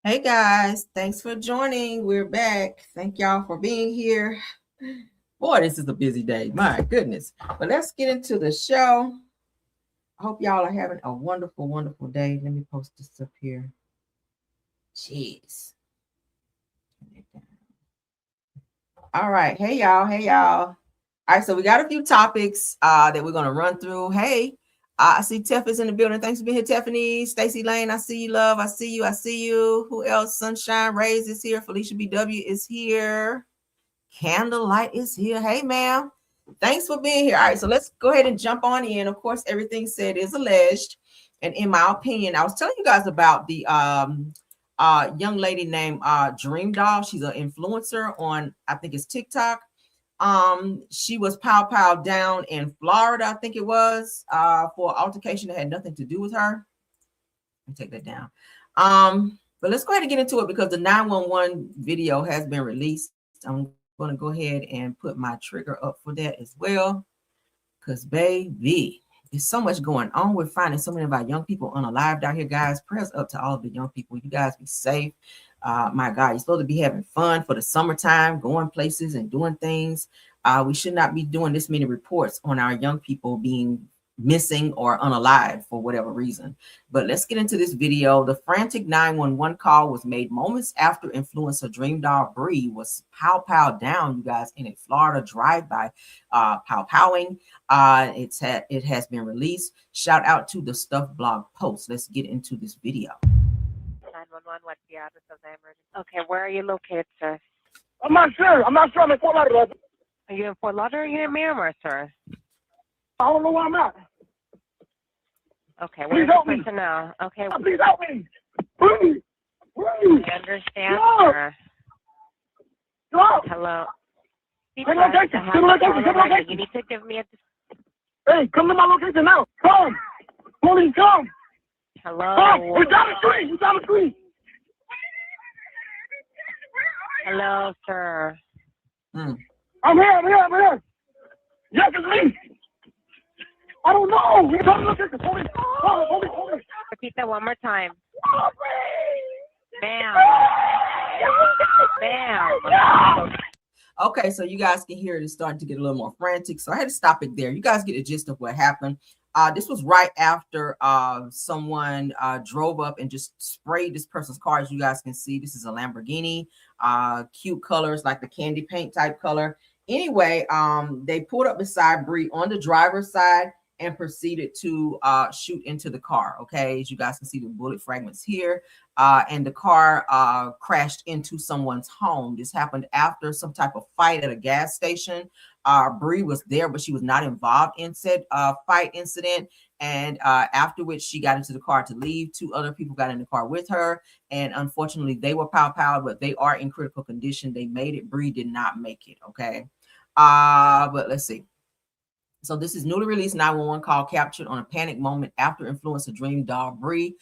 Hey guys, thanks for joining. We're back. Thank y'all for being here. Boy, this is a busy day. My goodness. But let's get into the show. I hope y'all are having a wonderful, wonderful day. Let me post this up here. Jeez. All right. Hey y'all. Hey y'all. All right, so we got a few topics that we're going to run through. Hey, I see Tiff is in the building. Thanks for being here, Tiffany. Stacy Lane, I see you, love. I see you. I see you. Who else? Sunshine Rays is here. Felicia BW is here. Candlelight is here. Hey, ma'am. Thanks for being here. All right, so let's go ahead and jump on in. Of course, everything said is alleged. And in my opinion, I was telling you guys about the young lady named DreamDoll. She's an influencer on, I think it's TikTok. She was pow down in Florida, I think it was, for an altercation that had nothing to do with her. Let me take that down. But let's go ahead and get into it because the 911 video has been released. I'm going to go ahead and put my trigger up for that as well. Because, baby, there's so much going on. We're finding so many of our young people unalived out here, guys. Prayers up to all of the young people. You guys be safe. My God, you're supposed to be having fun for the summertime, going places and doing things. We should not be doing this many reports on our young people being missing or unalive for whatever reason. But let's get into this video. The frantic 911 call was made moments after influencer DreamDoll Bri was pow down, you guys, in a Florida drive-by, pow-powing. It has been released. Shout out to the Stuff blog post. Let's get into this video. 911, what's the address of the emergency? Okay, where are you located, sir? I'm not sure. I'm in Fort Lauderdale. Are you in Fort Lauderdale or are you in Miramar, sir? I don't know where I'm at. Okay, where's the person now? Okay. Please help me. Please. I understand, sir. Hello. Come location. You need to give me a... Hey, come to my location now. Come. Please come. Hello. Come. We're down the street. Hello, sir. I'm here. Yes, it's me. I don't know. We're down the location. Hold it. Repeat that one more time. Ma'am. Okay, so you guys can hear it is starting to get a little more frantic. So I had to stop it there. You guys get the gist of what happened. This was right after someone drove up and just sprayed this person's car. As you guys can see, this is a Lamborghini, cute colors like the candy paint type color. Anyway, they pulled up beside Bri on the driver's side and proceeded to shoot into the car. Okay, as you guys can see the bullet fragments here. And the car crashed into someone's home. This happened after some type of fight at a gas station. Bri was there, but she was not involved in said fight incident. And after which she got into the car to leave. 2 other people got in the car with her. And unfortunately, they were pow, but they are in critical condition. They made it. Bri did not make it. Okay. But let's see. So this is newly released 911 call captured on a panic moment after influencer DreamDoll Bri,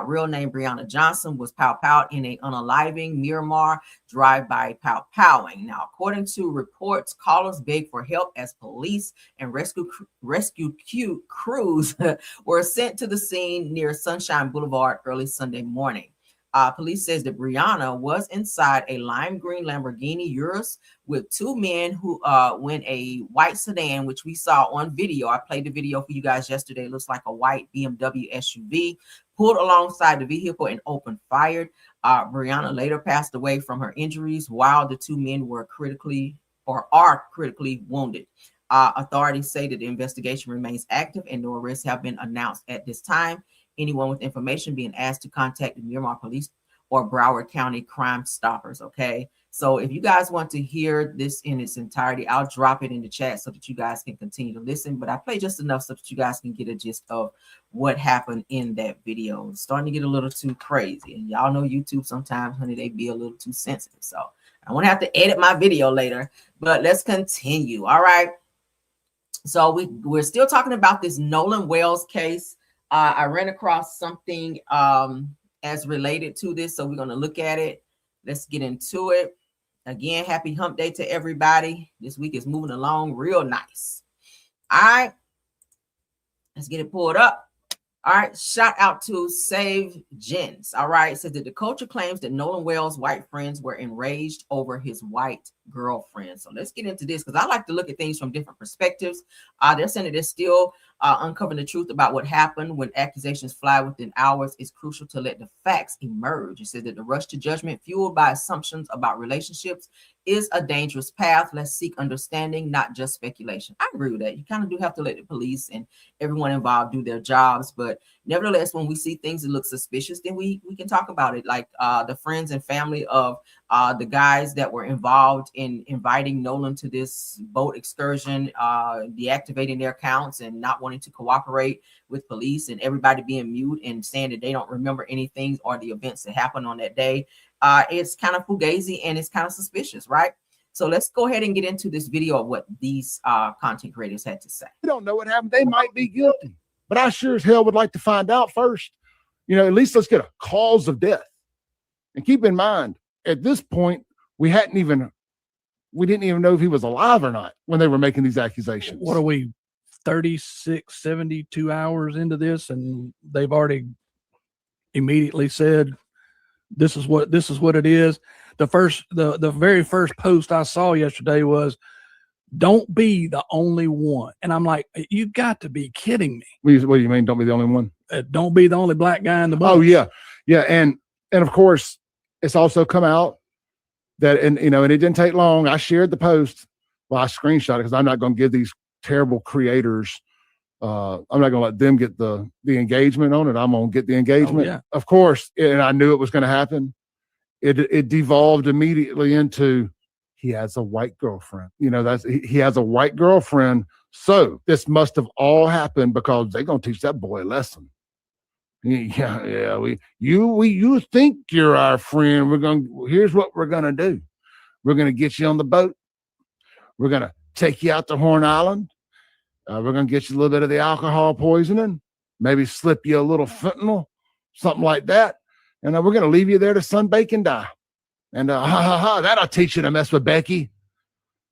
real name Brianna Johnson, was pow in a unaliving Miramar drive-by pow-powing. Now, according to reports, callers begged for help as police and rescue crews were sent to the scene near Sunshine Boulevard early Sunday morning. Police says that Brianna was inside a lime green Lamborghini Urus with 2 men who when a white sedan, which we saw on video. I played the video for you guys yesterday. It looks like a white BMW SUV, pulled alongside the vehicle and opened fire. Brianna later passed away from her injuries while the 2 men were are critically wounded. Authorities say that the investigation remains active and no arrests have been announced at this time. Anyone with information being asked to contact the Miramar Police or Broward County Crime Stoppers. Okay, so if you guys want to hear this in its entirety, I'll drop it in the chat so that you guys can continue to listen. But I play just enough so that you guys can get a gist of what happened in that video. It's starting to get a little too crazy, and y'all know YouTube sometimes, honey, they be a little too sensitive. So I won't have to edit my video later. But let's continue. All right. So we're still talking about this Nolan Wells case. I ran across something as related to this, so we're going to look at it. Let's get into it. Again, happy hump day to everybody. This week is moving along real nice. All right, let's get it pulled up. All right, shout out to Save Jens. All right, says that the culture claims that Nolan Wells' white friends were enraged over his white girlfriend. So let's get into this because I like to look at things from different perspectives. They're saying that they're still uncovering the truth about what happened. When accusations fly within hours, it's crucial to let the facts emerge. It says that the rush to judgment fueled by assumptions about relationships is a dangerous path. Let's seek understanding, not just speculation. I agree with that. You kind of do have to let the police and everyone involved do their jobs, but nevertheless, when we see things that look suspicious, then we can talk about it. Like the friends and family of the guys that were involved in inviting Nolan to this boat excursion, deactivating their accounts and not wanting to cooperate with police, and everybody being mute and saying that they don't remember anything or the events that happened on that day. It's kind of fugazi and it's kind of suspicious, right? So let's go ahead and get into this video of what these content creators had to say. We don't know what happened. They might be guilty, but I sure as hell would like to find out first. You know, at least let's get a cause of death. And keep in mind, at this point, we didn't even know if he was alive or not when they were making these accusations. What are we, 36, 72 hours into this, and they've already immediately said this is what it is. The very first post I saw yesterday was, "Don't be the only one," and I'm like, you got to be kidding me. What do you mean? Don't be the only one? Don't be the only black guy in the bunch. Oh yeah, and of course, it's also come out that, and you know, and it didn't take long. I shared the post. Well, I screenshot it because I'm not going to give these terrible creators. I'm not going to let them get the engagement on it. I'm going to get the engagement. Oh, yeah. Of course, and I knew it was going to happen. It devolved immediately into he has a white girlfriend. You know, he has a white girlfriend. So this must have all happened because they're going to teach that boy a lesson. Yeah. You think you're our friend. Here's what we're going to do. We're going to get you on the boat. We're going to take you out to Horn Island. We're going to get you a little bit of the alcohol poisoning, maybe slip you a little fentanyl, something like that. And we're going to leave you there to sunbake and die. And that'll teach you to mess with Becky.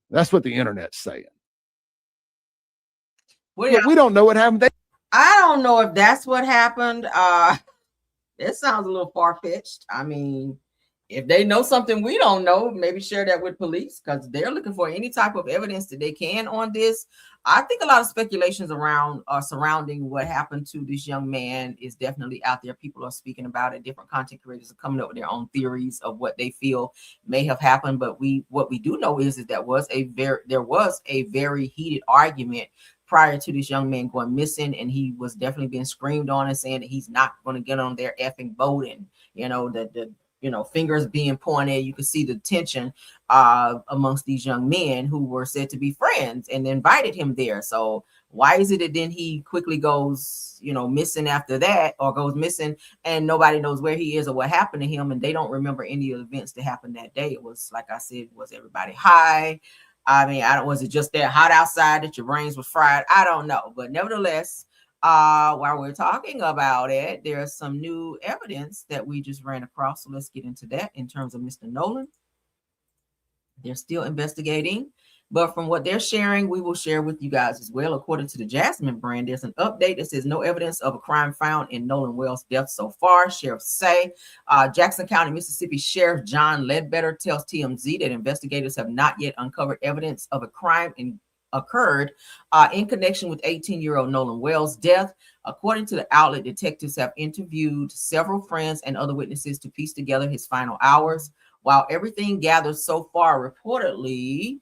That's what the internet's saying. Well, we don't know what happened. I don't know if that's what happened. It sounds a little far-fetched. I mean, if they know something we don't know, maybe share that with police because they're looking for any type of evidence that they can on this. I think a lot of speculations around surrounding what happened to this young man is definitely out there. People are speaking about it. Different content creators are coming up with their own theories of what they feel may have happened. But what we do know is that there was a very heated argument prior to this young man going missing, and he was definitely being screamed on and saying that he's not going to get on their effing boat, and you know the fingers being pointed. You could see the tension amongst these young men who were said to be friends and invited him there. So why is it that then he quickly goes, missing after that, or goes missing and nobody knows where he is or what happened to him, and they don't remember any of the events that happened that day? It was, like I said, was everybody high? I mean, was it just that hot outside that your brains were fried? I don't know. But nevertheless, while we're talking about it, there's some new evidence that we just ran across. So let's get into that in terms of Mr. Nolan. They're still investigating, but from what they're sharing, we will share with you guys as well. According to the Jasmine brand, there's an update that says no evidence of a crime found in Nolan Wells' death so far. Sheriffs say Jackson County, Mississippi Sheriff John Ledbetter tells TMZ that investigators have not yet uncovered evidence of a crime occurred in connection with 18-year-old Nolan Wells' death. According to the outlet, detectives have interviewed several friends and other witnesses to piece together his final hours. While everything gathered so far reportedly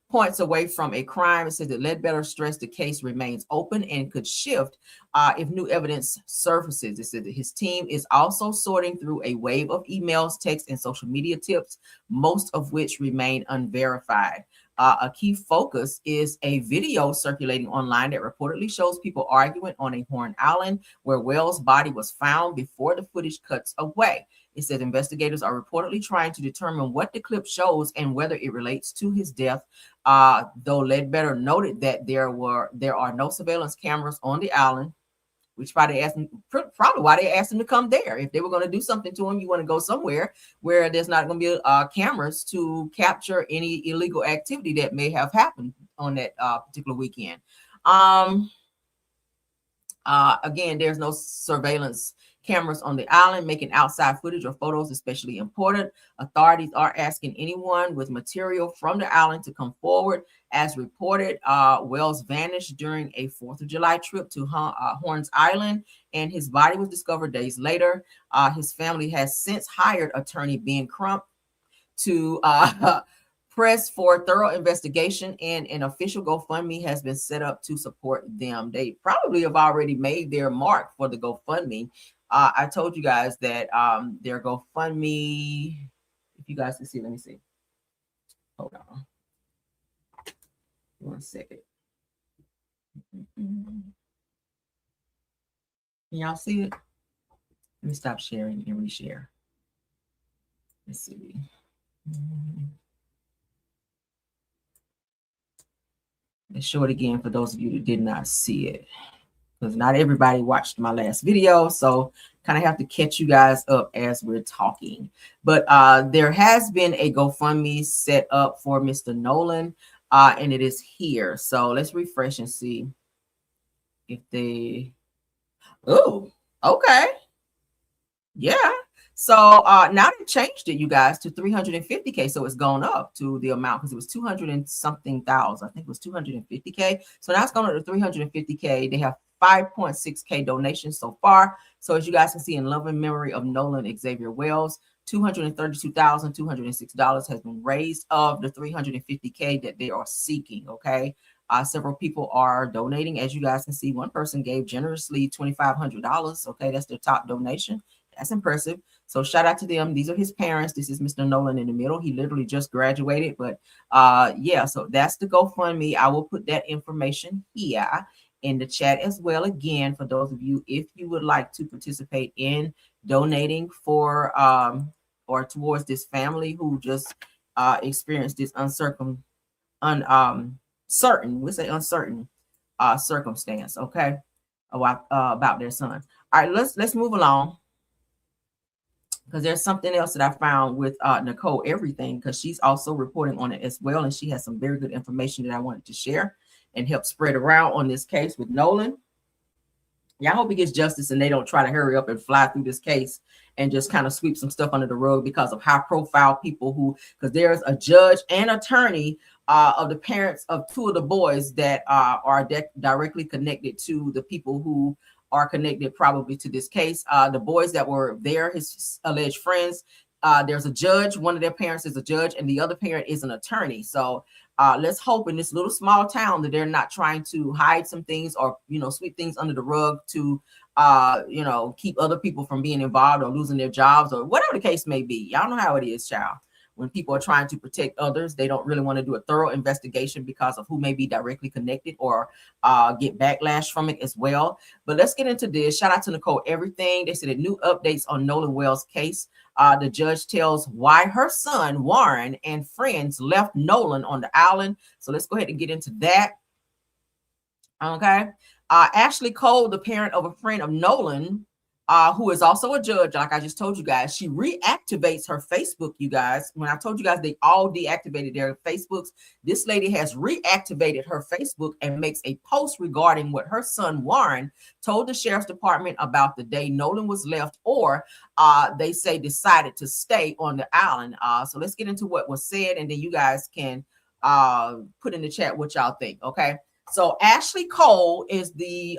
points away from a crime, it says that Ledbetter stressed the case remains open and could shift if new evidence surfaces. It said that his team is also sorting through a wave of emails, texts, and social media tips, most of which remain unverified. A key focus is a video circulating online that reportedly shows people arguing on a Horn Island where Wells' body was found before the footage cuts away. It says investigators are reportedly trying to determine what the clip shows and whether it relates to his death. Though Ledbetter noted that there are no surveillance cameras on the island, which probably why they asked him to come there. If they were going to do something to him, you want to go somewhere where there's not going to be cameras to capture any illegal activity that may have happened on that particular weekend. Again, there's no surveillance cameras on the island. Making outside footage or photos especially important. Authorities are asking anyone with material from the island to come forward. As reported, Wells vanished during a 4th of July trip to Horns Island, and his body was discovered days later. His family has since hired attorney Ben Crump to press for thorough investigation, and an official GoFundMe has been set up to support them. They probably have already made their mark for the GoFundMe. I told you guys that their GoFundMe, if you guys can see, let me see. Hold on. 1 second. Can y'all see it? Let me stop sharing and reshare. Let's see. Let's show it again for those of you that did not see it, because not everybody watched my last video, so kind of have to catch you guys up as we're talking. But there has been a GoFundMe set up for Mr. Nolan, and it is here. So let's refresh and see if they... Oh, okay. Yeah. So now they changed it, you guys, to 350K. So it's gone up to the amount, because it was 200 and something thousand. I think it was 250K. So now it's gone up to 350K. They have 5.6K donations so far. So as you guys can see, in loving memory of Nolan Xavier Wells, $232,206 has been raised of the 350K that they are seeking. Okay. Several people are donating. As you guys can see, one person gave generously $2,500. Okay. That's their top donation. That's impressive. So shout out to them. These are his parents. This is Mr. Nolan in the middle. He literally just graduated. But yeah, so that's the GoFundMe. I will put that information here in the chat as well. Again, for those of you, if you would like to participate in donating for or towards this family who just experienced this uncertain circumstance, okay, about their son. All right, let's move along, because there's something else that I found with Nicole Everything, because she's also reporting on it as well, and she has some very good information that I wanted to share and help spread around on this case with Nolan. Yeah, I hope he gets justice and they don't try to hurry up and fly through this case and just kind of sweep some stuff under the rug because of high profile people who, because there's a judge and attorney of the parents of 2 of the boys that are directly connected to the people who are connected probably to this case. The boys that were there, his alleged friends, there's a judge. One of their parents is a judge and the other parent is an attorney. So let's hope in this little small town that they're not trying to hide some things or, you know, sweep things under the rug to, you know, keep other people from being involved or losing their jobs or whatever the case may be. Y'all know how it is, child. When people are trying to protect others, they don't really want to do a thorough investigation because of who may be directly connected or get backlash from it as well. But let's get into this. Shout out to Nicole Everything. They said that new updates on Nolan Wells' case. The judge tells why her son, Warren, and friends left Nolan on the island. So let's go ahead and get into that. Okay. Ashley Cole, the parent of a friend of Nolan, who is also a judge, like I just told you guys, she reactivates her Facebook, you guys. When I told you guys they all deactivated their Facebooks, this lady has reactivated her Facebook and makes a post regarding what her son Warren told the sheriff's department about the day Nolan was left, or they say decided to stay on the island. So let's get into what was said, and then you guys can put in the chat what y'all think, okay? So Ashley Cole is the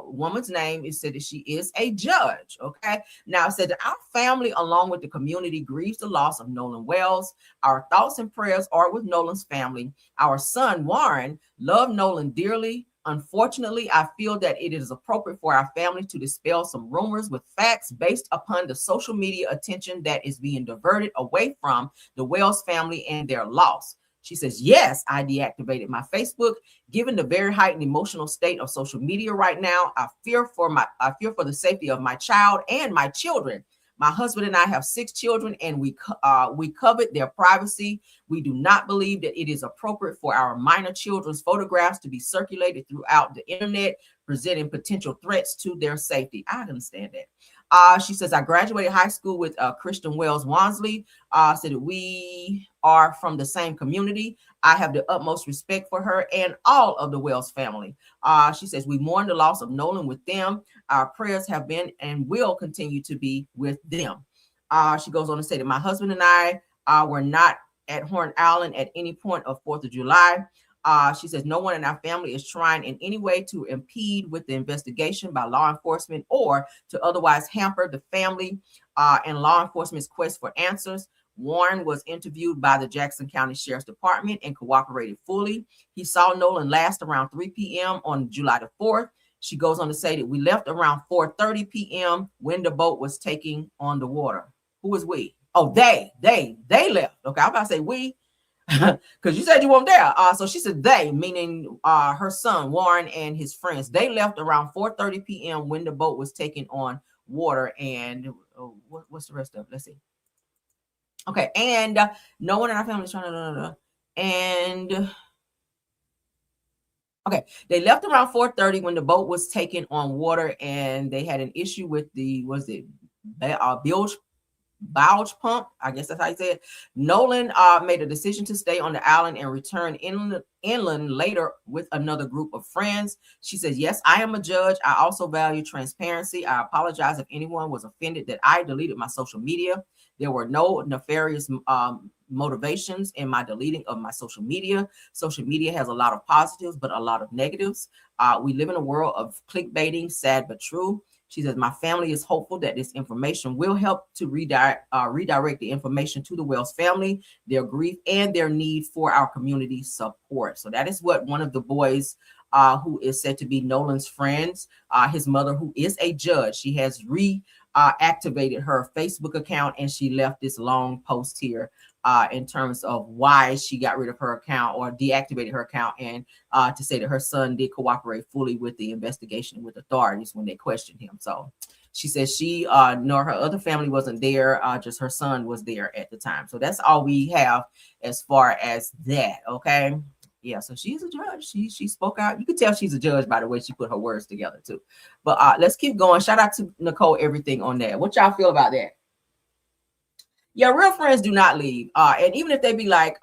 woman's name. It said that she is a judge. Okay. Now it said that our family, along with the community, grieves the loss of Nolan Wells. Our thoughts and prayers are with Nolan's family. Our son Warren loved Nolan dearly. Unfortunately, I feel that it is appropriate for our family to dispel some rumors with facts based upon the social media attention that is being diverted away from the Wells family and their loss. She says, yes, I deactivated my Facebook. Given the very heightened emotional state of social media right now, I fear for the safety of my child and my children. My husband and I have 6 children, and we covet their privacy. We do not believe that it is appropriate for our minor children's photographs to be circulated throughout the internet, presenting potential threats to their safety. I understand that. She says, I graduated high school with Christian Wells Wansley. Said that we are from the same community. I have the utmost respect for her and all of the Wells family. She says, we mourn the loss of Nolan with them. Our prayers have been and will continue to be with them. She goes on to say that my husband and I were not at Horn Island at any point of 4th of July. She says, no one in our family is trying in any way to impede with the investigation by law enforcement or to otherwise hamper the family and law enforcement's quest for answers. Warren was interviewed by the Jackson County Sheriff's Department and cooperated fully. He saw Nolan last around 3 p.m. on July the 4th. She goes on to say that we left around 4:30 p.m. when the boat was taking on the water. Who is we? Oh, they left. Okay, I'm about to say we, because you said you weren't there. So she said they, meaning her son Warren and his friends. They left around 4:30 p.m. when the boat was taking on water. And what's the rest of it? Let's see. Okay, and no one in our family is trying to. And okay, they left around 4:30 when the boat was taken on water, and they had an issue with the bilge pump. I guess that's how you say it. Nolan made a decision to stay on the island and return inland later with another group of friends. She says, yes, I am a judge. I also value transparency. I apologize if anyone was offended that I deleted my social media. There were no nefarious motivations in my deleting of my social media. Social media has a lot of positives, but a lot of negatives. We live in a world of clickbaiting, sad but true. She says, my family is hopeful that this information will help to redirect the information to the Wells family, their grief, and their need for our community support. So that is what one of the boys who is said to be Nolan's friends, his mother, who is a judge, she has reactivated her Facebook account, and she left this long post here in terms of why she got rid of her account or deactivated her account, and to say that her son did cooperate fully with the investigation with authorities when they questioned him. So she says she nor her other family wasn't there, just her son was there at the time. So that's all we have as far as that. Okay. Yeah, so she's a judge. She spoke out. You can tell she's a judge by the way she put her words together too. But let's keep going. Shout out to Nicole, everything on that. What y'all feel about that? Yeah, real friends do not leave. And even if they be like,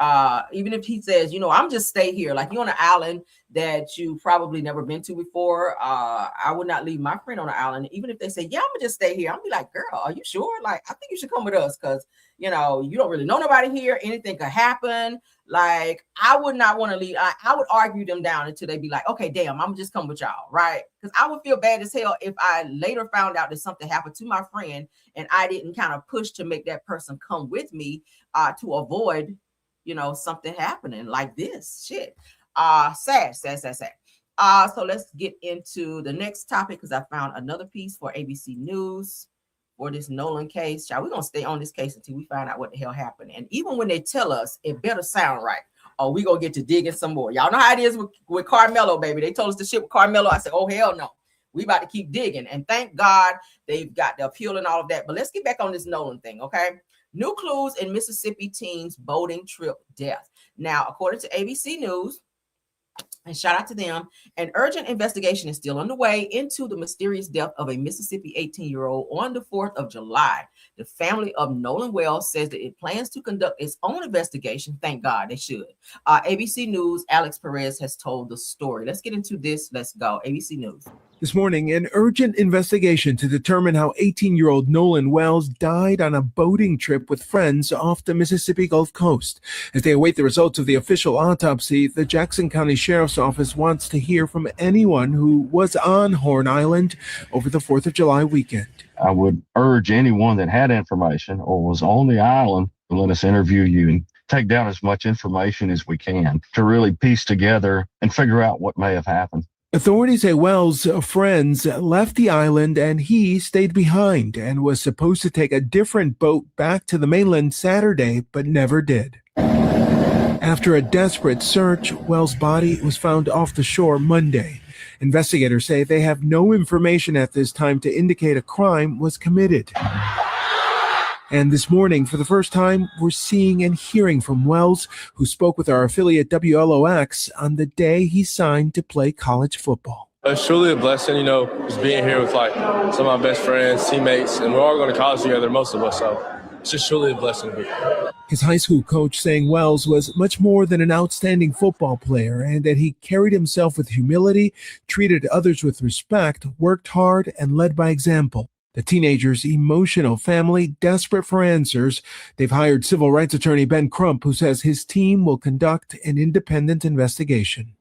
even if he says, you know, I'm just stay here, like you're on an island that you probably never been to before. I would not leave my friend on an island. Even if they say, yeah, I'm gonna just stay here. I'm be like, girl, are you sure? Like, I think you should come with us because, you know, you don't really know nobody here. Anything could happen. Like, I would not want to leave. I would argue them down until they be like, okay, damn, I'm just come with y'all, right? Because I would feel bad as hell if I later found out that something happened to my friend and I didn't kind of push to make that person come with me to avoid, you know, something happening like this. Shit. Sad. So let's get into the next topic because I found another piece for ABC News for this Nolan case. We're going to stay on this case until we find out what the hell happened. And even when they tell us, it better sound right. Or we going to get to digging some more. Y'all know how it is with Carmelo, baby. They told us to ship with Carmelo. I said, oh, hell no. We about to keep digging. And thank God they've got the appeal and all of that. But let's get back on this Nolan thing, okay? New clues in Mississippi teens boating trip death. Now, according to ABC News, and shout out to them, an urgent investigation is still underway into the mysterious death of a Mississippi 18-year-old on the 4th of July. The family of Nolan Wells says that it plans to conduct its own investigation. Thank God they should. ABC News' Alex Perez has told the story. Let's get into this. Let's go. ABC News. This morning, an urgent investigation to determine how 18-year-old Nolan Wells died on a boating trip with friends off the Mississippi Gulf Coast. As they await the results of the official autopsy, the Jackson County Sheriff's Office wants to hear from anyone who was on Horn Island over the 4th of July weekend. I would urge anyone that had information or was on the island to let us interview you and take down as much information as we can to really piece together and figure out what may have happened. Authorities say Wells' friends left the island and he stayed behind and was supposed to take a different boat back to the mainland Saturday, but never did. After a desperate search, Wells' body was found off the shore Monday. Investigators say they have no information at this time to indicate a crime was committed. And this morning, for the first time, we're seeing and hearing from Wells, who spoke with our affiliate WLOX on the day he signed to play college football. It's truly a blessing, just being here with like some of my best friends, teammates, and we're all going to college together, most of us. So it's just truly a blessing to be here. His high school coach saying Wells was much more than an outstanding football player and that he carried himself with humility, treated others with respect, worked hard, and led by example. The teenager's emotional family desperate for answers. They've hired civil rights attorney Ben Crump, who says his team will conduct an independent investigation.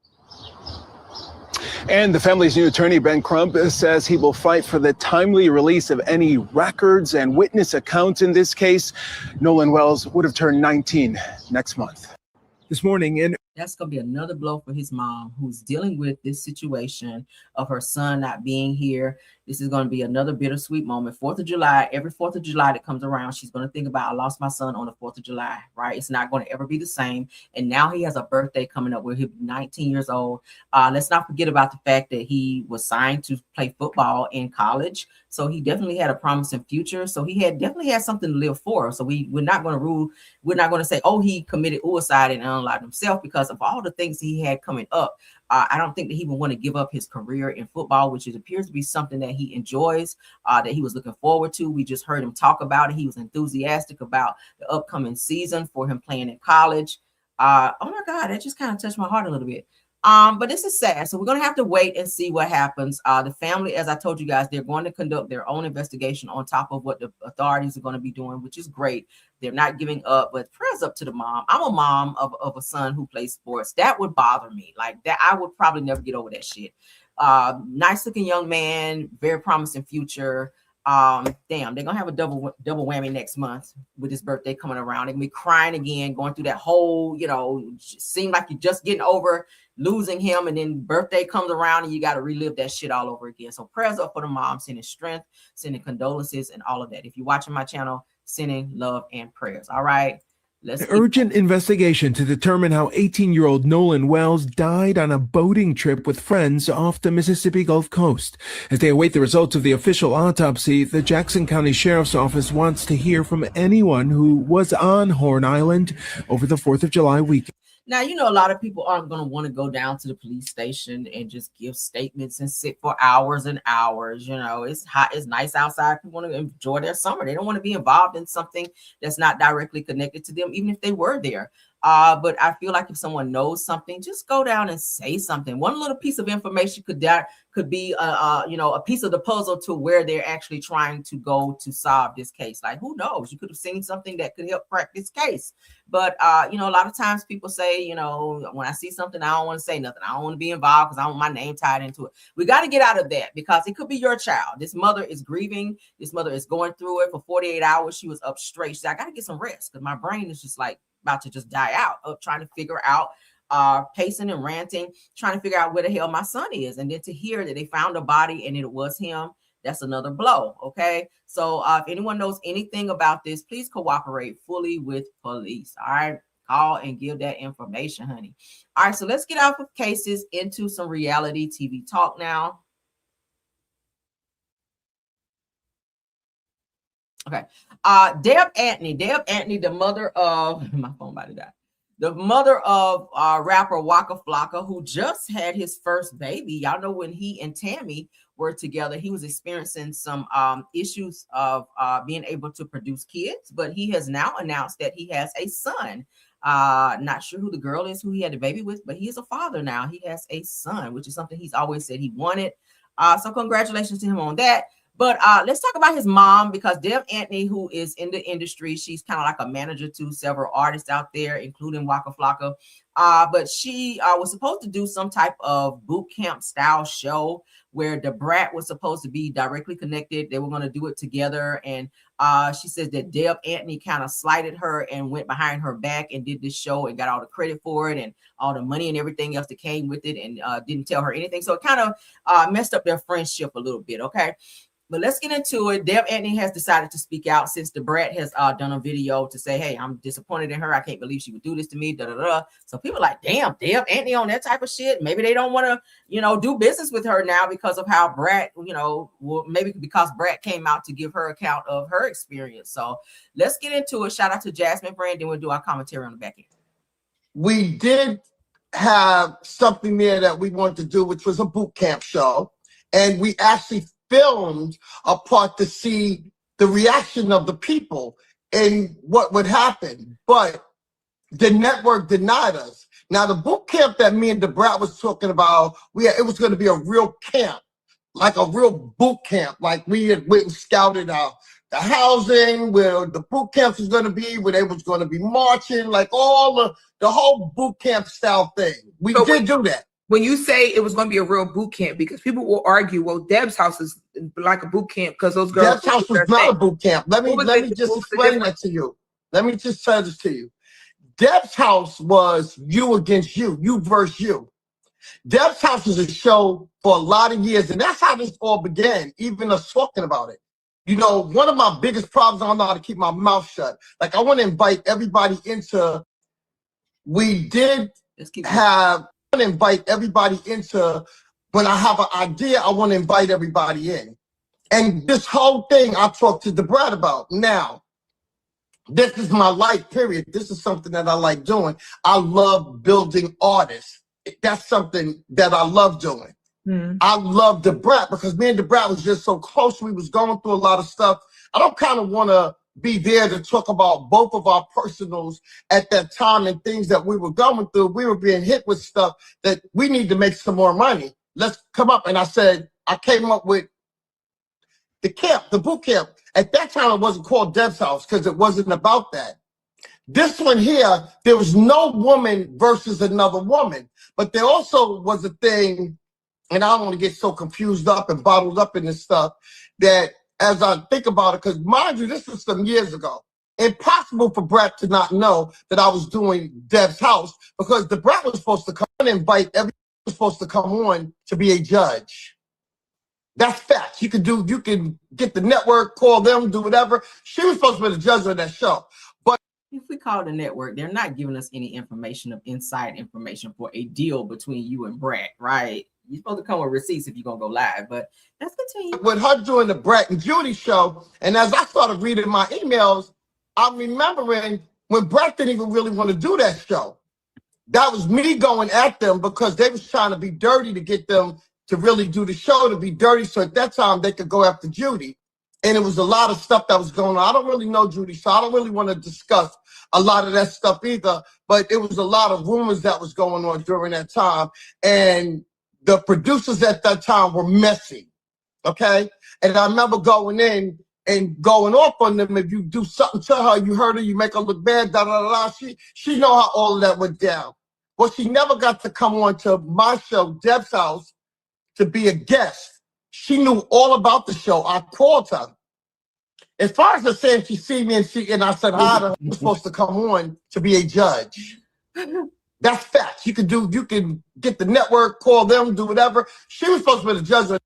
And the family's new attorney, Ben Crump, says he will fight for the timely release of any records and witness accounts in this case. Nolan Wells would have turned 19 next month. This morning, that's going to be another blow for his mom, who's dealing with this situation of her son not being here. This is going to be another bittersweet moment. 4th of July, every 4th of July that comes around, she's going to think about, I lost my son on the 4th of July, right? It's not going to ever be the same. And now he has a birthday coming up where he'll be 19 years old. Let's not forget about the fact that he was signed to play football in college. So he definitely had a promising future. So he definitely had something to live for. So we're not going to say, oh, he committed suicide and unalived himself, because of all the things he had coming up. I don't think that he would want to give up his career in football, which it appears to be something that he enjoys, that he was looking forward to. We just heard him talk about it. He was enthusiastic about the upcoming season for him playing in college. Oh my God, that just kind of touched my heart a little bit. But this is sad. So we're going to have to wait and see what happens. The family, as I told you guys, they're going to conduct their own investigation on top of what the authorities are going to be doing, which is great. They're not giving up, but prayers up to the mom. I'm a mom of a son who plays sports. That would bother me. Like that, I would probably never get over that shit. Nice looking young man, very promising future. Damn, they're gonna have a double whammy next month with his birthday coming around. They're gonna be crying again, going through that whole, seem like you're just getting over losing him, and then birthday comes around and you got to relive that shit all over again. So prayers up for the mom, sending strength, sending condolences, and all of that. If you're watching my channel, sending love and prayers. All right. An urgent investigation to determine how 18-year-old Nolan Wells died on a boating trip with friends off the Mississippi Gulf Coast. As they await the results of the official autopsy, the Jackson County Sheriff's Office wants to hear from anyone who was on Horn Island over the 4th of July weekend. Now, a lot of people aren't going to want to go down to the police station and just give statements and sit for hours and hours. It's hot, it's nice outside. People want to enjoy their summer. They don't want to be involved in something that's not directly connected to them, even if they were there. But I feel like if someone knows something, just go down and say something. One little piece of information could be a piece of the puzzle to where they're actually trying to go to solve this case. Like, who knows? You could have seen something that could help crack this case. But a lot of times people say, when I see something, I don't want to say nothing. I don't want to be involved because I want my name tied into it. We got to get out of that, because it could be your child. This mother is grieving. This mother is going through it for 48 hours. She was up straight. She said, I got to get some rest because my brain is just like about to just die out, of trying to figure out, pacing and ranting, trying to figure out where the hell my son is. And then to hear that they found a body and it was him, that's another blow. Okay. So if anyone knows anything about this, please cooperate fully with police. All right. Call and give that information, honey. All right. So let's get out of cases into some reality TV talk now. Okay. Deb Antney, the mother of my phone about to die. The mother of rapper Waka Flocka, who just had his first baby. Y'all know when he and Tammy were together, he was experiencing some issues of being able to produce kids, but he has now announced that he has a son. Not sure who the girl is who he had the baby with, but he is a father now. He has a son, which is something he's always said he wanted. So congratulations to him on that. But let's talk about his mom, because Deb Antney, who is in the industry, she's kind of like a manager to several artists out there, including Waka Flocka. But she was supposed to do some type of boot camp style show where the Brat was supposed to be directly connected. They were going to do it together. And she says that Deb Antney kind of slighted her and went behind her back and did this show and got all the credit for it and all the money and everything else that came with it, and didn't tell her anything. So it kind of messed up their friendship a little bit. Okay. But let's get into it. Deb Antney has decided to speak out since the Brat has done a video to say, hey, I'm disappointed in her. I can't believe she would do this to me. Da, da, da. So people are like, damn, Deb Antney on that type of shit. Maybe they don't want to, do business with her now because of how Brat, maybe because Brat came out to give her account of her experience. So let's get into it. Shout out to Jasmine Brand. Then we'll do our commentary on the back end. We did have something there that we wanted to do, which was a boot camp show. And we actually filmed a part to see the reaction of the people and what would happen. But the network denied us. Now, the boot camp that me and the Brat was talking about, it was going to be a real camp, like a real boot camp. Like we had went and scouted out the housing, where the boot camps was going to be, where they was going to be marching, like all the whole boot camp style thing. We did do that. When you say it was going to be a real boot camp, because people will argue, well, Deb's house is like a boot camp because those girls. Deb's house was not a boot camp. Let me just explain that to you. Let me just tell this to you. Deb's house was you against you, you versus you. Deb's house was a show for a lot of years, and that's how this all began, even us talking about it. You know, one of my biggest problems, I don't know how to keep my mouth shut. Like, I want to invite everybody into, when I have an idea, I want to invite everybody in. And this whole thing I talked to the Brat about. Now, this is my life, period. This is something that I like doing. I love building artists. That's something that I love doing. I love the Brat because me and the Brat was just so close. We was going through a lot of stuff. I don't kind of want to be there to talk about both of our personals at that time and things that we were going through. We were being hit with stuff that we need to make some more money. Let's come up. And I said, I came up with the camp, the boot camp. At that time, it wasn't called Deb's house because it wasn't about that. This one here, there was no woman versus another woman. But there also was a thing, and I don't want to get so confused up and bottled up in this stuff, that as I think about it, because mind you, this was some years ago. Impossible for Brat to not know that I was doing Deb's house because the Brat was supposed to come and invite everyone was supposed to come on to be a judge. That's facts. You can get the network, call them, do whatever. She was supposed to be the judge of that show. But if we call the network, they're not giving us any information of inside information for a deal between you and Brat, right? You're supposed to come with receipts if you're gonna go live, but let's continue. With her doing the Brat and Judy show, and as I started reading my emails, I'm remembering when Brat didn't even really want to do that show. That was me going at them because they was trying to be dirty to get them to really do the show, to be dirty, so at that time they could go after Judy. And it was a lot of stuff that was going on. I don't really know Judy, so I don't really want to discuss a lot of that stuff either, but it was a lot of rumors that was going on during that time. And the producers at that time were messy, okay? And I remember going in and going off on them. If you do something to her, you hurt her, you make her look bad, da-da-da-da. She know how all of that went down. Well, she never got to come on to my show, Deb's house, to be a guest. She knew all about the show. I called her. As far as her saying she see me and I said hi to her, I'm supposed to come on to be a judge. That's facts. You can get the network, call them, do whatever. She was supposed to be the judge.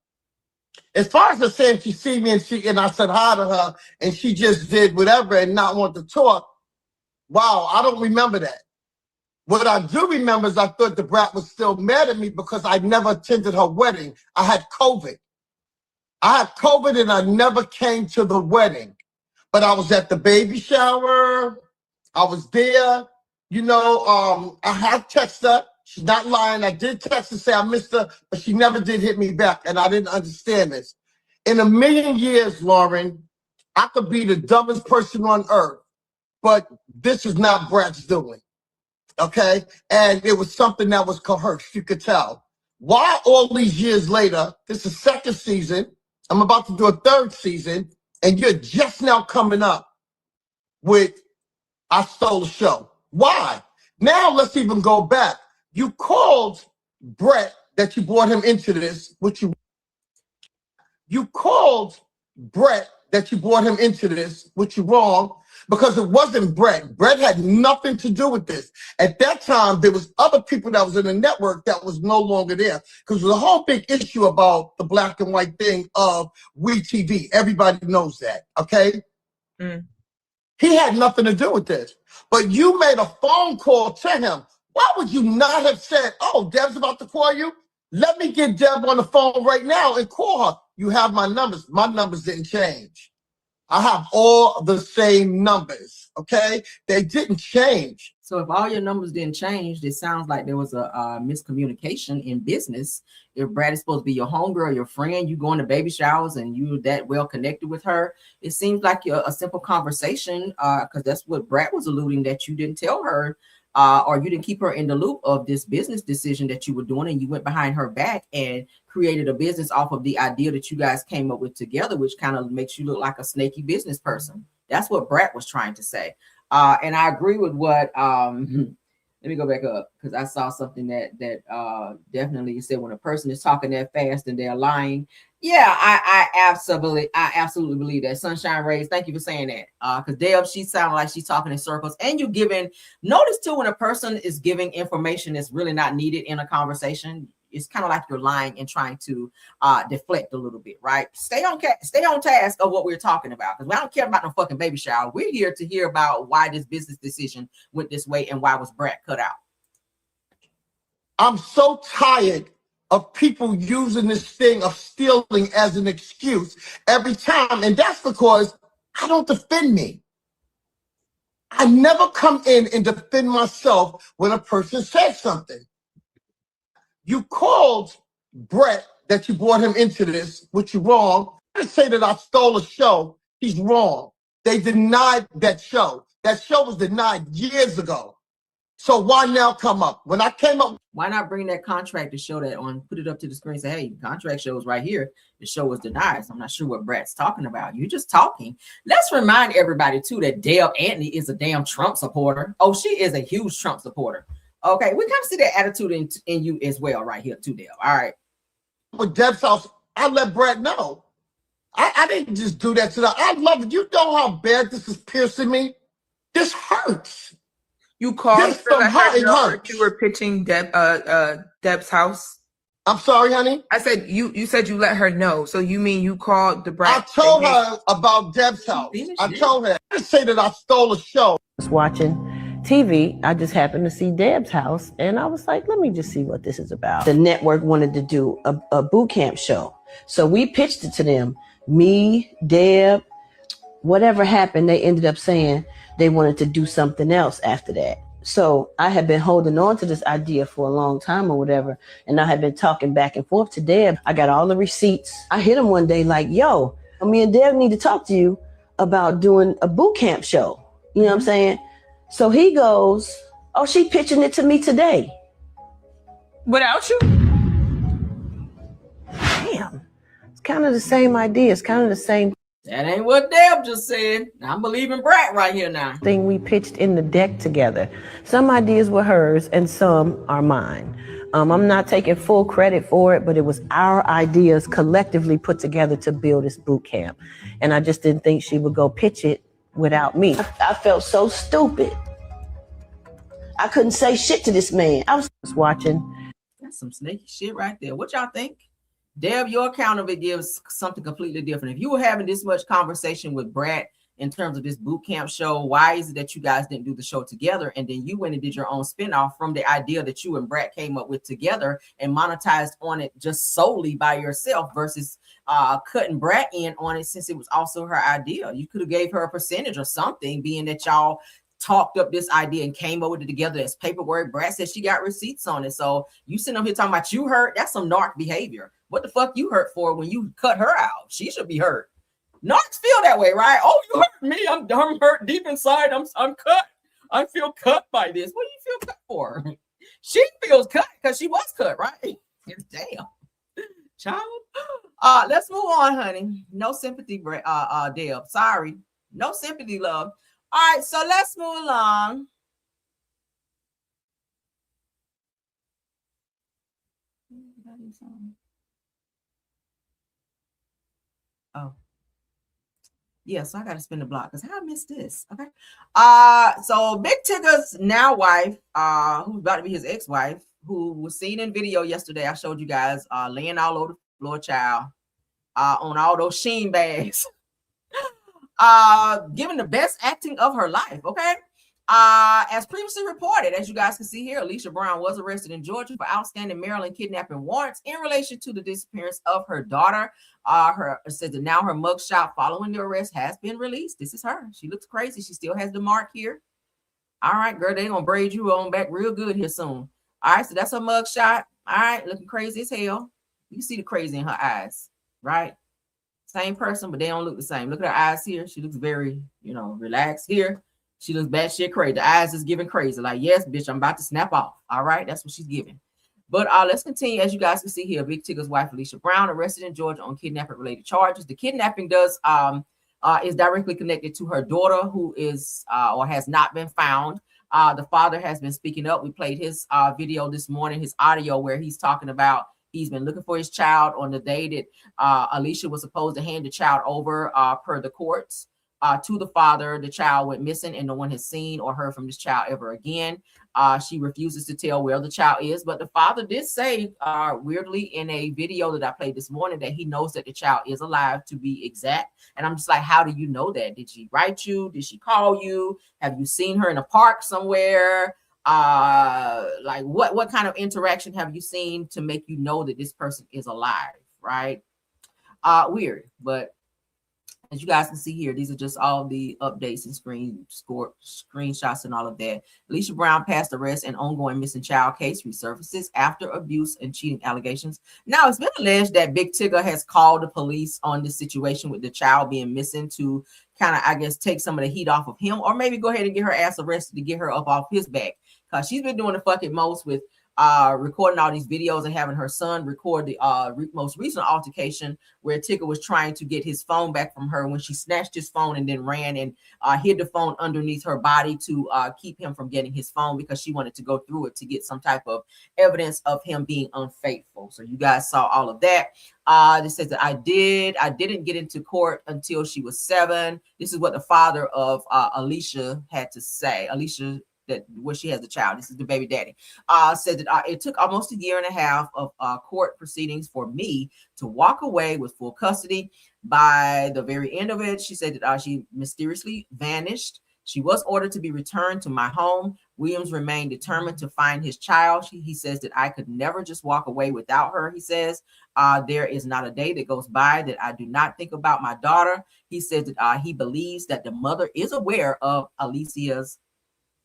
As far as her saying she see me and I said hi to her and she just did whatever and not want to talk, wow, I don't remember that. What I do remember is I thought the Brat was still mad at me because I never attended her wedding. I had COVID. And I never came to the wedding. But I was at the baby shower. I was there. You know, I have texted her. She's not lying. I did text her, say I missed her, but she never did hit me back, and I didn't understand this. In a million years, Lauren, I could be the dumbest person on earth, but this is not Brat's doing, okay? And it was something that was coerced, you could tell. Why all these years later, this is second season, I'm about to do a third season, and you're just now coming up with I stole the show. Why? Now let's even go back. You called Brat that you brought him into this, which you called Brat that you brought him into this, which you wrong, because it wasn't Brat. Brat had nothing to do with this. At that time, there was other people that was in the network that was no longer there. Because there's a whole big issue about the black and white thing of WeTV. Everybody knows that, okay? He had nothing to do with this. But you made a phone call to him. Why would you not have said, oh, Deb's about to call you? Let me get Deb on the phone right now and call her. You have my numbers. My numbers didn't change. I have all the same numbers, okay? They didn't change. So if all your numbers didn't change, it sounds like there was a miscommunication in business. If Brad is supposed to be your homegirl, your friend, you go into baby showers and you're that well connected with her, it seems like a simple conversation, because that's what Brad was alluding, that you didn't tell her or you didn't keep her in the loop of this business decision that you were doing, and you went behind her back and created a business off of the idea that you guys came up with together, which kind of makes you look like a snaky business person. That's what Brat was trying to say. And I agree with what let me go back up, because I saw something that definitely said when a person is talking that fast and they're lying. Yeah, I absolutely believe that. Sunshine Rays, thank you for saying that. Because Deb, she sounded like she's talking in circles. And you're giving notice too, when a person is giving information that's really not needed in a conversation, it's kind of like you're lying and trying to deflect a little bit, right? Stay on task of what we're talking about, because we don't care about no fucking baby shower. We're here to hear about why this business decision went this way and why was Brat cut out. I'm so tired of people using this thing of stealing as an excuse every time. And that's because I don't defend me. I never come in and defend myself when a person says something. You called Brett that you brought him into this, which is wrong. I didn't say that I stole a show. He's wrong. They denied that show. That show was denied years ago. So why now come up? When I came up, why not bring that contract to show that on, put it up to the screen, say, hey, contract shows right here. The show was denied. So I'm not sure what Brat's talking about. You're just talking. Let's remind everybody too that Deb Antney is a damn Trump supporter. Oh, she is a huge Trump supporter. Okay, we kind of see that attitude in you as well right here too, Deb. All right. With Deb's house, I let Brett know. I didn't just do that to them. I love it. You know how bad this is piercing me? This hurts. You called This her to let her know hurts. that you were pitching Deb's house. I'm sorry, honey. I said you said you let her know. So you mean you called the Brat? I told her about Deb's house. I told her. I didn't say that I stole a show. I was watching TV. I just happened to see Deb's house, and I was like, let me just see what this is about. The network wanted to do a boot camp show. So we pitched it to them. Me, Deb, whatever happened, they ended up saying they wanted to do something else after that. So I had been holding on to this idea for a long time or whatever. And I had been talking back and forth to Deb. I got all the receipts. I hit him one day like, yo, me and Deb need to talk to you about doing a boot camp show. You know what I'm saying? So he goes, oh, she pitching it to me today. Without you? Damn. It's kind of the same idea. It's kind of the same. That ain't what Deb just said. I'm believing Brat right here now. Thing we pitched in the deck together. Some ideas were hers and some are mine. I'm not taking full credit for it, but it was our ideas collectively put together to build this boot camp. And I just didn't think she would go pitch it without me. I felt so stupid. I couldn't say shit to this man. I was watching. That's some snaky shit right there. What y'all think? Deb, your account of it gives something completely different. If you were having this much conversation with Brat in terms of this boot camp show, why is it that you guys didn't do the show together? And then you went and did your own spinoff from the idea that you and Brat came up with together and monetized on it just solely by yourself versus cutting Brat in on it, since it was also her idea. You could have gave her a percentage or something, being that y'all talked up this idea and came up with it together as paperwork. Brat said she got receipts on it. So you sitting up here talking about you hurt. That's some narc behavior. What the fuck you hurt for when you cut her out? She should be hurt. Narcs feel that way, right? Oh, you hurt me. I'm hurt deep inside. I'm cut. I feel cut by this. What do you feel cut for? She feels cut because she was cut, right? Damn. Child. Let's move on, honey. No sympathy, Deb. Sorry. No sympathy, love. All right, so let's move along. Oh. Yeah, so I got to spin the block because how I missed this. Okay. So Big Tigger's now wife, who's about to be his ex-wife, who was seen in video yesterday. I showed you guys laying all over the floor, child, on all those Sheen bags. Given the best acting of her life. Okay. As previously reported, as you guys can see here, Alicia Brown was arrested in Georgia for outstanding Maryland kidnapping warrants in relation to the disappearance of her daughter. It says that now her mugshot following the arrest has been released. This is her. She looks crazy. She still has the mark here. All right, girl, they gonna braid you on back real good here soon. All right, so that's her mug shot. All right, looking crazy as hell. You can see the crazy in her eyes, right? Same person, but they don't look the same. Look at her eyes here. She looks very, relaxed here. She looks batshit crazy. The eyes is giving crazy. Like, yes, bitch, I'm about to snap off. All right, that's what she's giving. But let's continue. As you guys can see here, Big Tigger's wife, Alicia Brown, arrested in Georgia on kidnapping-related charges. The kidnapping is directly connected to her daughter, who is or has not been found. The father has been speaking up. We played his video this morning, his audio, where he's talking about he's been looking for his child on the day that Alicia was supposed to hand the child over per the courts to the father. The child went missing and no one has seen or heard from this child ever again. She refuses to tell where the child is, but the father did say weirdly in a video that I played this morning that he knows that the child is alive, to be exact. And I'm just like, how do you know that? Did she write you? Did she call you? Have you seen her in a park somewhere? Like what kind of interaction have you seen to make you know that this person is alive, right? Weird, but as you guys can see here, these are just all the updates and screenshots and all of that. Alicia Brown past arrest and ongoing missing child case resurfaces after abuse and cheating allegations. Now, it's been alleged that Big Tigger has called the police on this situation with the child being missing to kind of, I guess, take some of the heat off of him, or maybe go ahead and get her ass arrested to get her up off his back, because she's been doing the fucking most with recording all these videos and having her son record the most recent altercation where Tigger was trying to get his phone back from her when she snatched his phone and then ran and hid the phone underneath her body to keep him from getting his phone, because she wanted to go through it to get some type of evidence of him being unfaithful. So you guys saw all of that. This says that I didn't get into court until she was 7. This is what the father of Alicia had to say. Alicia, that where she has the child, this is the baby daddy, said that it took almost 1.5 years of court proceedings for me to walk away with full custody. By the very end of it, she said that she mysteriously vanished. She was ordered to be returned to my home. Williams remained determined to find his child. He says that I could never just walk away without her. He says there is not a day that goes by that I do not think about my daughter. He says that he believes that the mother is aware of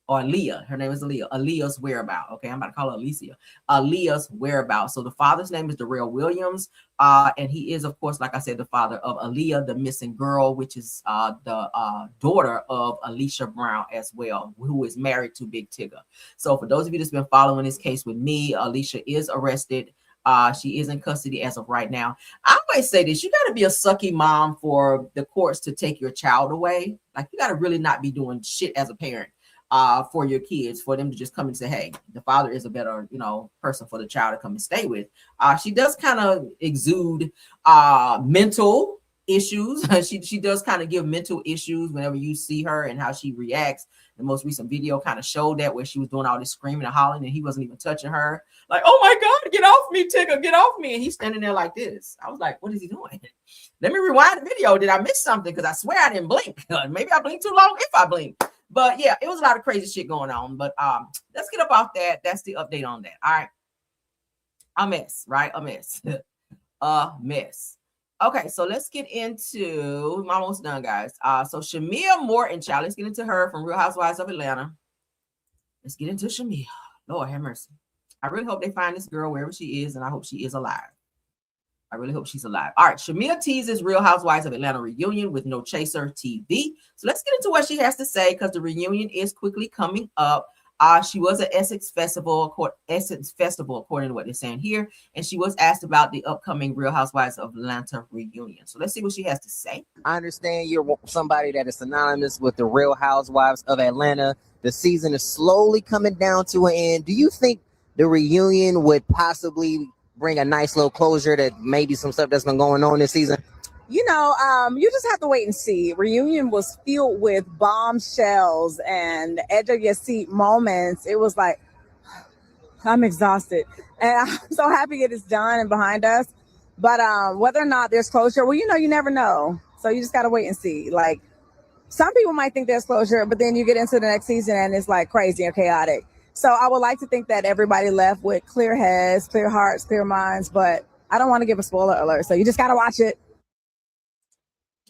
Aaliyah, her name is Aaliyah's whereabouts. Okay, I'm about to call her Alicia. Aaliyah's whereabouts. So the father's name is Darrell Williams, and he is, of course, like I said, the father of Aaliyah, the missing girl, which is the daughter of Alicia Brown as well, who is married to Big Tigger. So for those of you that's been following this case with me, Alicia is arrested. She is in custody as of right now. I always say this: you got to be a sucky mom for the courts to take your child away. Like, you got to really not be doing shit as a parent for your kids, for them to just come and say, hey, the father is a better, person for the child to come and stay with. She does kind of exude mental issues. She does kind of give mental issues whenever you see her and how she reacts. The most recent video kind of showed that, where she was doing all this screaming and hollering and he wasn't even touching her. Like, oh my God, get off me, Tigger, get off me. And he's standing there like this. I was like, what is he doing? Let me rewind the video. Did I miss something? Because I swear I didn't blink. Maybe I blinked too long if I blinked. But yeah, it was a lot of crazy shit going on. But let's get up off that. That's the update on that. All right. A mess, right? A mess. A mess. Okay, so let's get into, I'm almost done, guys. So Shamia Morton, child, let's get into her from Real Housewives of Atlanta. Let's get into Shamia. Lord have mercy. I really hope they find this girl wherever she is, and I hope she is alive. I really hope she's alive. All right, Shamia teases Real Housewives of Atlanta reunion with No Chaser TV. So let's get into what she has to say, because the reunion is quickly coming up. She was at Essence Festival, according to what they're saying here, and she was asked about the upcoming Real Housewives of Atlanta reunion. So let's see what she has to say. I understand you're somebody that is synonymous with the Real Housewives of Atlanta. The season is slowly coming down to an end. Do you think the reunion would possibly bring a nice little closure to maybe some stuff that's been going on this season? You just have to wait and see. Reunion was filled with bombshells and edge of your seat moments. It was like, I'm exhausted. And I'm so happy it is done and behind us. But whether or not there's closure, well, you never know. So you just got to wait and see. Like, some people might think there's closure, but then you get into the next season and it's like crazy and chaotic. So I would like to think that everybody left with clear heads, clear hearts, clear minds, but I don't want to give a spoiler alert. So you just got to watch it.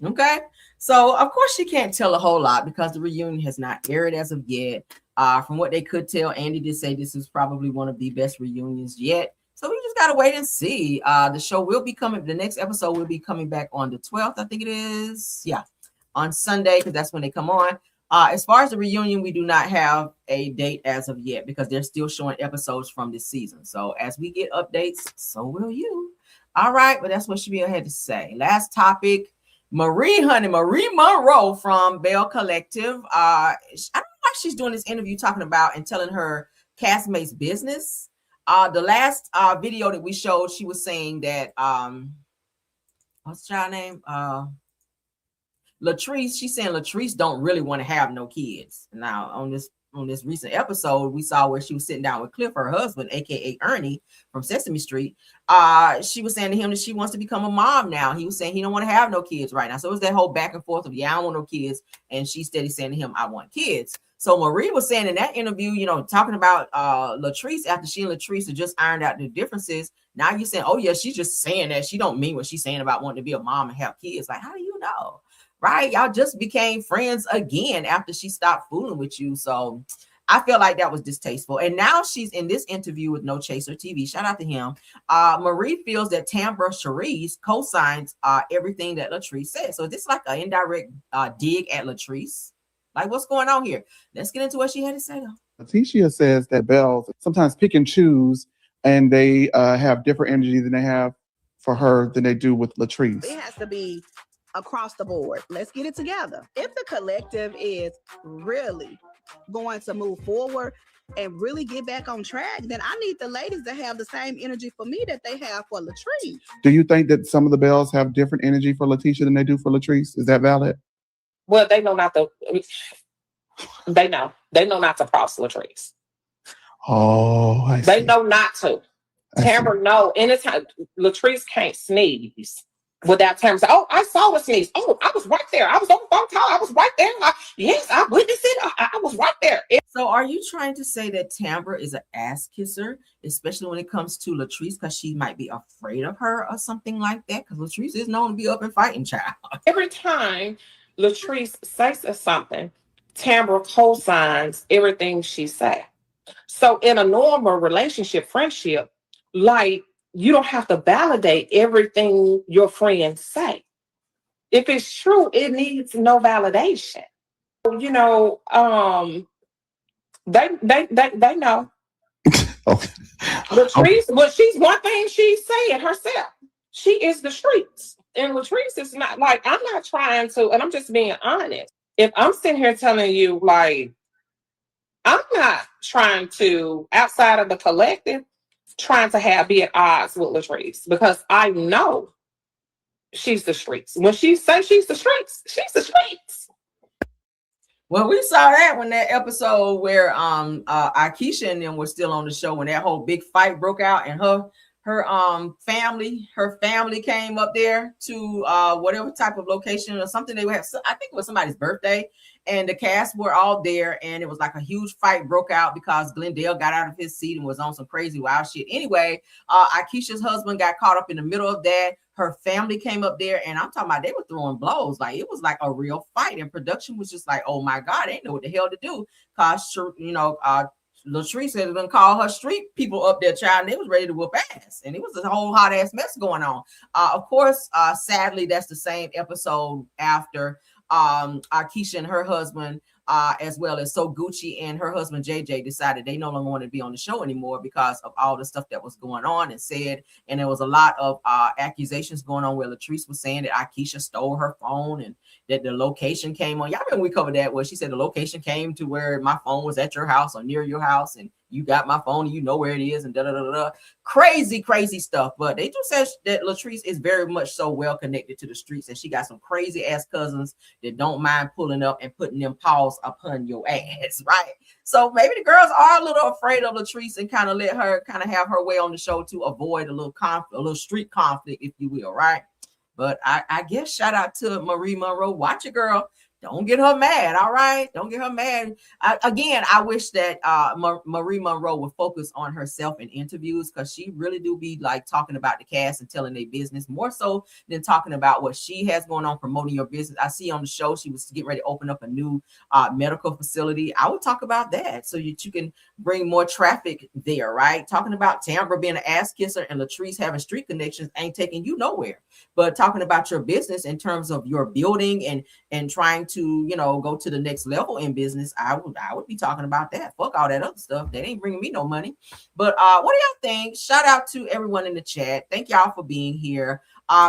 Okay. So, of course, she can't tell a whole lot because the reunion has not aired as of yet. From what they could tell, Andy did say this is probably one of the best reunions yet. So we just gotta wait and see. The show will be coming. The next episode will be coming back on the 12th, I think it is. Yeah, on Sunday, because that's when they come on. As far as the reunion, we do not have a date as of yet because they're still showing episodes from this season. So as we get updates, so will you. All right, but that's what Shabir had to say. Last topic, Marie Monroe from Belle Collective. I don't know why she's doing this interview talking about and telling her castmates' business. The last video that we showed, she was saying that what's the child name? Latrice, she's saying Latrice don't really want to have no kids. Now on this recent episode, we saw where she was sitting down with Cliff, her husband, aka Ernie from Sesame Street. She was saying to him that she wants to become a mom now. He was saying he don't want to have no kids right now. So it was that whole back and forth of, yeah, I don't want no kids, and she's steady saying to him, I want kids. So Marie was saying in that interview, you know, talking about Latrice after she and Latrice had just ironed out the differences. Now you're saying, oh yeah, she's just saying that. She don't mean what she's saying about wanting to be a mom and have kids. Like, how do you know? Right? Y'all just became friends again after she stopped fooling with you. So I feel like that was distasteful. And now she's in this interview with No Chaser TV. Shout out to him. Marie feels that Tambra Cherise co-signs everything that Latrice said. So this is like an indirect dig at Latrice. Like, what's going on here? Let's get into what she had to say, though. Leticia says that Belle sometimes pick and choose, and they have different energy than they have for her than they do with Latrice. It has to be across the board. Let's get it together. If the collective is really going to move forward and really get back on track, then I need the ladies to have the same energy for me that they have for Latrice. Do you think that some of the Belles have different energy for Leticia than they do for Latrice? Is that valid? Well, they know not to. They know not to cross Latrice. Oh, I see. They know not to. Tambra, no. Anytime Latrice can't sneeze without Tambra say, "Oh, I saw a sneeze. Oh, I was right there. I was on the phone call. I was right there. Yes, I witnessed it. I was right there." So, are you trying to say that Tambra is an ass kisser, especially when it comes to Latrice, because she might be afraid of her or something like that? Because Latrice is known to be up and fighting, child. Every time Latrice says something, Tambra co-signs everything she said. So in a normal relationship, friendship, like, you don't have to validate everything your friends say. If it's true, it needs no validation. You know, they know. Okay. Latrice, well, she's one thing she's saying herself. She is the streets. And Latrice is not, like, I'm not trying to, and I'm just being honest. If I'm sitting here telling you, like, I'm not trying to, outside of the collective, trying to be at odds with Latrice, because I know she's the streets. When she says she's the streets, she's the streets. Well, we saw that when that episode where Akeisha and them were still on the show, when that whole big fight broke out, and her family came up there to whatever type of location or something they would have. I think it was somebody's birthday, and the cast were all there, and it was like a huge fight broke out because Glendale got out of his seat and was on some crazy wild shit. Anyway, Akeisha's husband got caught up in the middle of that. Her family came up there, and I'm talking about, they were throwing blows. Like, it was like a real fight, and production was just like, oh my God, they didn't know what the hell to do. Cause, you know, Latrice had been called her street people up there, child, and they was ready to whoop ass, and it was a whole hot ass mess going on. Of course, sadly, that's the same episode after Akeisha and her husband, as well as So Gucci and her husband JJ, decided they no longer wanted to be on the show anymore because of all the stuff that was going on and said. And there was a lot of accusations going on where Latrice was saying that Akeisha stole her phone and that the location came on. Y'all remember we covered that, where she said the location came to where my phone was at your house or near your house, and you got my phone and you know where it is, and crazy stuff. But they do say that Latrice is very much so well connected to the streets, and she got some crazy ass cousins that don't mind pulling up and putting them paws upon your ass, right? So maybe the girls are a little afraid of Latrice and kind of let her kind of have her way on the show to avoid a little conflict, a little street conflict, if you will, right? But I guess shout out to Marie Monroe. Watch it, girl. Don't get her mad, all right? Don't get her mad. Again, I wish that Marie Monroe would focus on herself in interviews, because she really do be like talking about the cast and telling their business more so than talking about what she has going on, promoting your business. I see on the show she was getting ready to open up a new medical facility. I would talk about that so that you can bring more traffic there, right? Talking about Tambra being an ass kisser and Latrice having street connections ain't taking you nowhere. But talking about your business in terms of your building and trying to, you know, go to the next level in business, I would be talking about that. Fuck all that other stuff. That ain't bringing me no money. But what do y'all think? Shout out to everyone in the chat. Thank y'all for being here.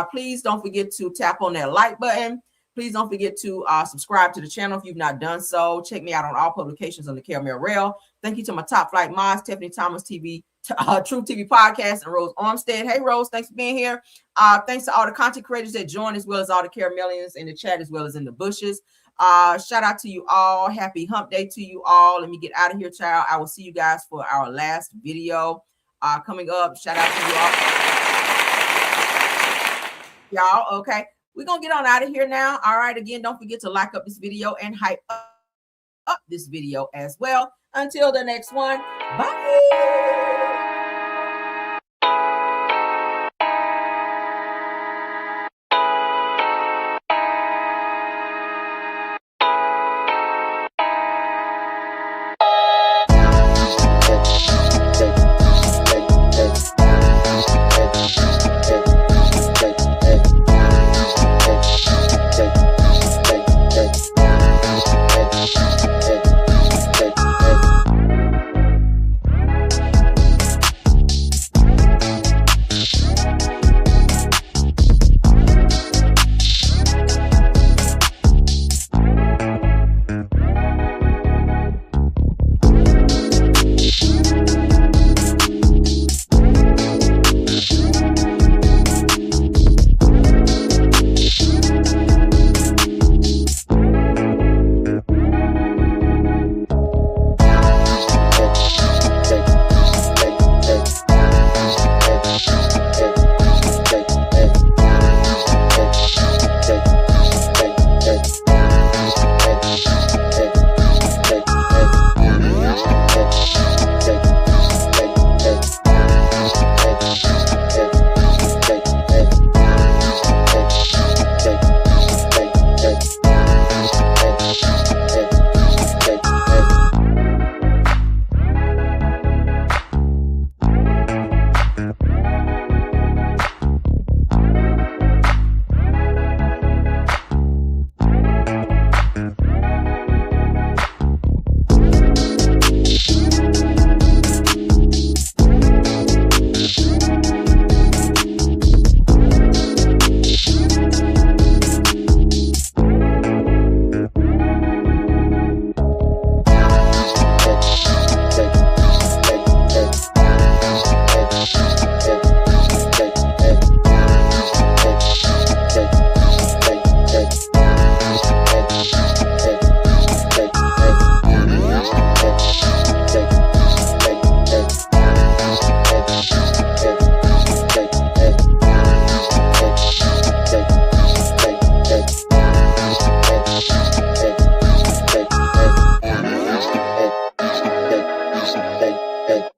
Please don't forget to tap on that like button. Please don't forget to subscribe to the channel if you've not done so. Check me out on all publications on the Caramel Rail. Thank you to my top flight mods, Tiffany Thomas TV, Truth TV Podcast, and Rose Armstead. Hey, Rose, thanks for being here. Thanks to all the content creators that joined, as well as all the Caramelians in the chat, as well as in the bushes. Shout out to you all. Happy hump day to you all. Let me get out of here, child. I will see you guys for our last video coming up. Shout out to you all. Y'all, okay. We're going to get on out of here now. All right. Again, don't forget to like up this video and hype up this video as well. Until the next one. Bye. Hey.